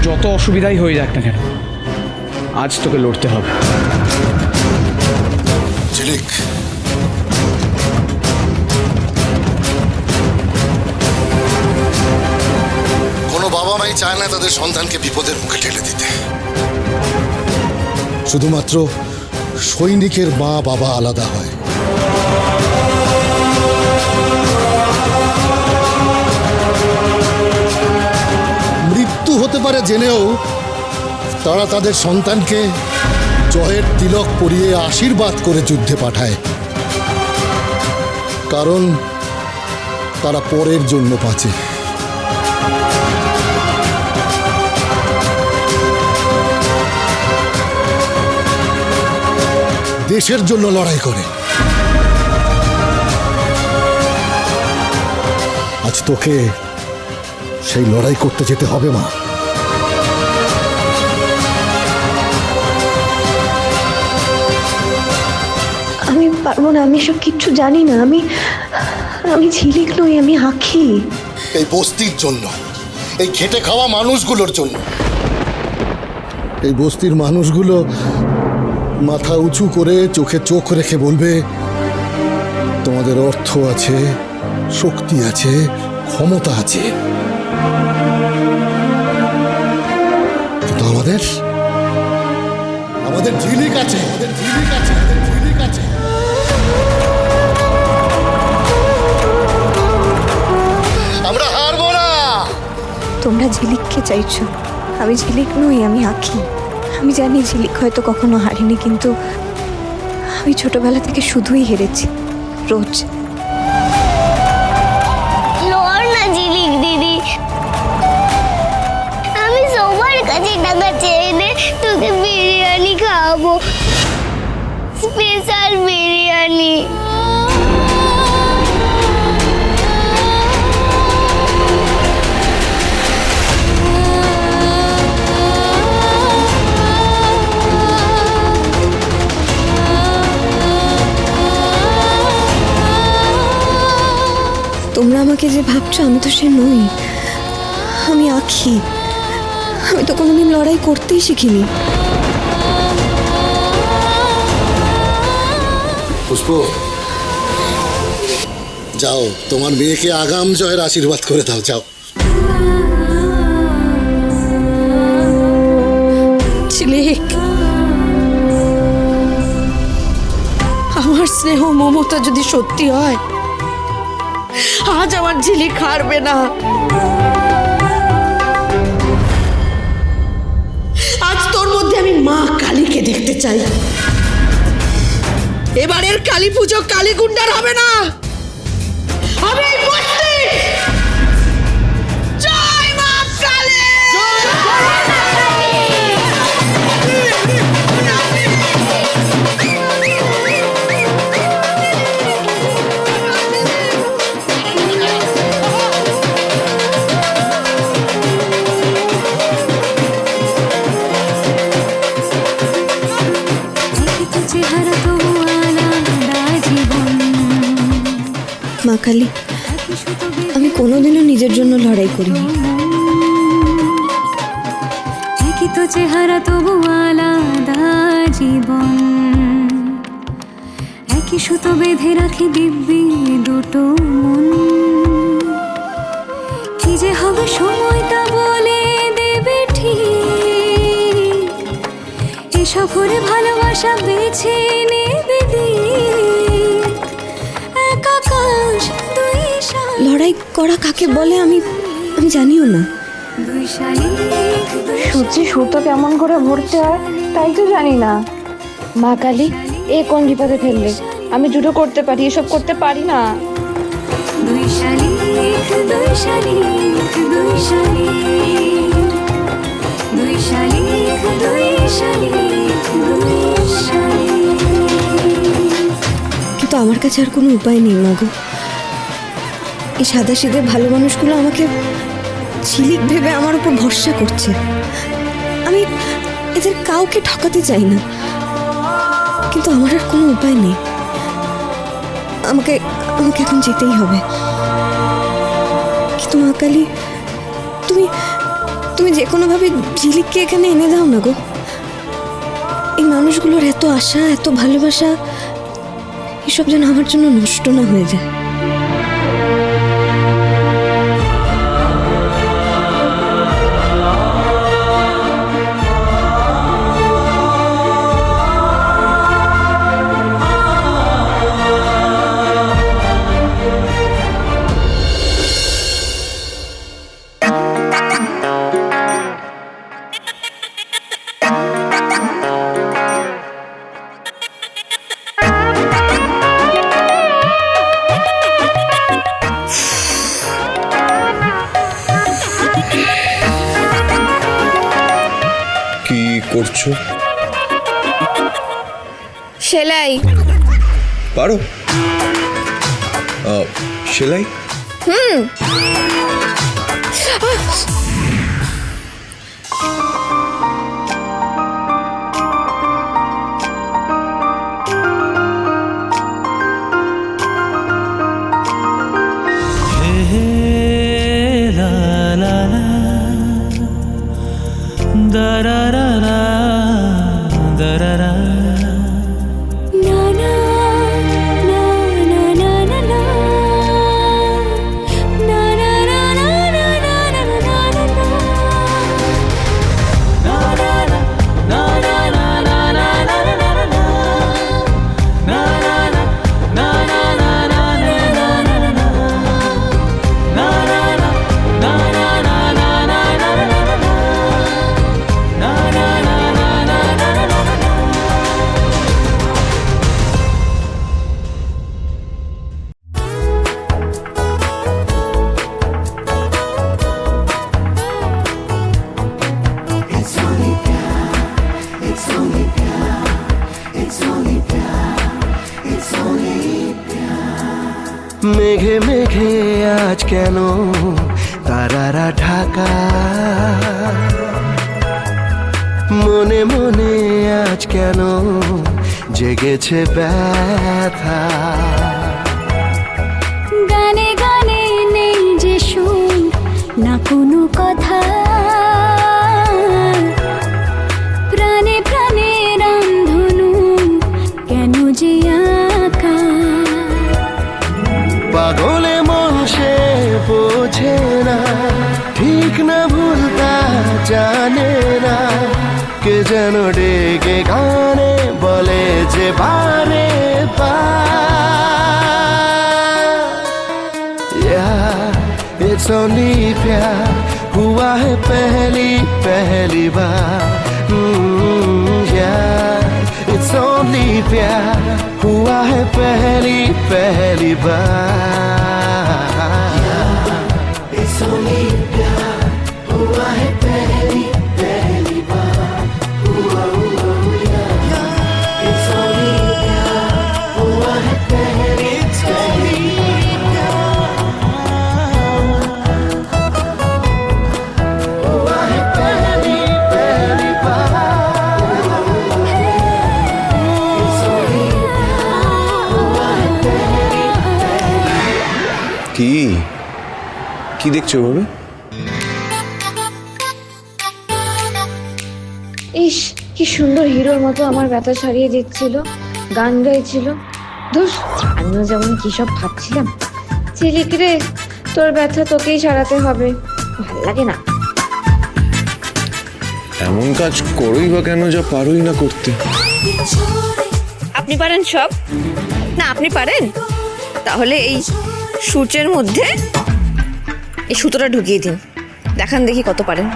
যত অসুবিধাই হয়ে যাক না কেন, আজ তোকে লড়তে হবে। ঝিলিক, কোনো বাবা মাই চায় না তাদের সন্তানকে বিপদের মুখে ঠেলে দিতে। শুধুমাত্র সৈনিকের মা বাবা আলাদা হয়। মৃত্যু হতে পারে জেনেও তারা তাদের সন্তানকে জয়ের তিলক পরিয়ে আশীর্বাদ করে যুদ্ধে পাঠায়, কারণ তারা পরের জন্য বাঁচে। দেশের জন্য লড়াই করে। আজ তোকে সেই লড়াই করতে যেতে হবে মা। আমি পারবো না, আমি এসব কিচ্ছু জানি না। আমি ঝিলিক নই, আমি আঁখি। এই বস্তির জন্য, এই খেটে খাওয়া মানুষগুলোর জন্য। এই বস্তির মানুষগুলো মাথা উঁচু করে চোখে চোখ রেখে বলবে, তোমাদের অর্থ আছে, শক্তি আছে, ক্ষমতা আছে, কিন্তু আমাদের ঝিলিক আছে, ঝিলিক আছে, ঝিলিক আছে। আমরা হারবো না। তোমরা ঝিলিককে চাইছো, আমি ঝিলিক নই, আমি আঁখি। আমি জানি ঝিলিক হয়তো কখনো হারিনি, কিন্তু আমি ছোটবেলা থেকে শুধুই হেরেছি, রোজ। লড় না ঝিলিক দিদি, আমি সবার কাছে টাকা চেয়ে নে তোকে বিরিয়ানি খাওয়াবো, স্পেশাল বিরিয়ানি। তোমরা আমাকে যে ভাবছো, আমি তো সে নই। আমি আঁখি। আমি তো কোনোদিন লড়াই করতেই শিখিনি। পুষ্প, যাও তোমার মেয়েকে আগাম জয়ের আশীর্বাদ করে দাও, যাও। ঝিলিক, আমার স্নেহ মমতা যদি সত্যি হয়, আজ আমার ঝিলিক হারবে না। আজ তোর মধ্যে আমি মা কালীকে দেখতে চাই। এবারের কালী পুজো কালী গুন্ডার হবে না, হবে এই বস্তি। জয় মা কালী। মা কালী, আমি কোনোদিনও নিজের জন্য লড়াই করিনি। একই তো চেহারা তবু আলাদা জীবন, একই সুতো বেঁধে রাখি দিব্যি দুটো মন। কি যে হবে সময়টা বলে দেবে ঠিক, এসব করে ভালোবাসা বেছে নেবে দিক। এক আকাশ দুই শালিক। লড়াই করা কাকে বলে আমি জানিও না। দুই শালিক সূর্যি সুতো কেমন করে ভরতে হয় তাই তো জানি না। মা কালী, এ কোন বিপদে ফেললে? আমি জুডো করতে পারি, এসব করতে পারি না। দুই শালিক দুই শালিক দুই শালিক দুই শালিক দুই শালিক দুই শালিক। কিন্তু আমার কাছে আর কোনো উপায় নেই মাগো। এই সাদা সিধে ভালো মানুষগুলো আমাকে ঝিলিক ভেবে আমার উপর ভরসা করছে। আমি এদের কাউকে ঠকাতে চাই না, কিন্তু আমার আর কোনো উপায় নেই। আমাকে এখন যেতেই হবে। কিন্তু মা কালী, তুমি তুমি যে কোনোভাবে ঝিলিককে এখানে এনে দাও না গো। এই মানুষগুলোর এত আশা, এত ভালোবাসা, এসব যেন আমার জন্য নষ্ট না হয়ে যায়। কি করছো? সেলাই। পারো সেলাই? মেঘে মেঘে আজ কেন তারারা ঢাকা, মনে মনে আজ কেন জেগেছে ব্যথা। গানে গানে নেই যে সুর, না কোনো কথা, প্রাণে প্রাণে রামধনু কেন যে আঁকা। পাগলে মন সে বোঝে না, ঠিক না ভুলতা জানে না, কে যেন ডেকে গানে বলে যে বারে It's only प्यार हुआ है पहली पहली बार। It's only प्यार हुआ है पहली पहली बार। It's only प्यार हुआ है पहली पहली बार। It's only प्यार हुआ है पहली पहली কি কি দেখছো ভাবে? ইস, কি সুন্দর হিরোর মতো আমার ব্যথা সারিয়ে দিচ্ছিল, গান গাইছিল। ধুস, আমিও যেমন কি সব ভাবছিলাম। ঝিলিক রে, তোর ব্যথা তোকেই সারাতে হবে, ভাল লাগে না। এমন কাজ করোই বা কেন যা পারোই না করতে। আপনি পারেন সব? না আপনি পারেন? তাহলে এই সূচের মধ্যে এই সুতোটা ঢুকিয়ে দিন, দেখান দেখি কত পারেন।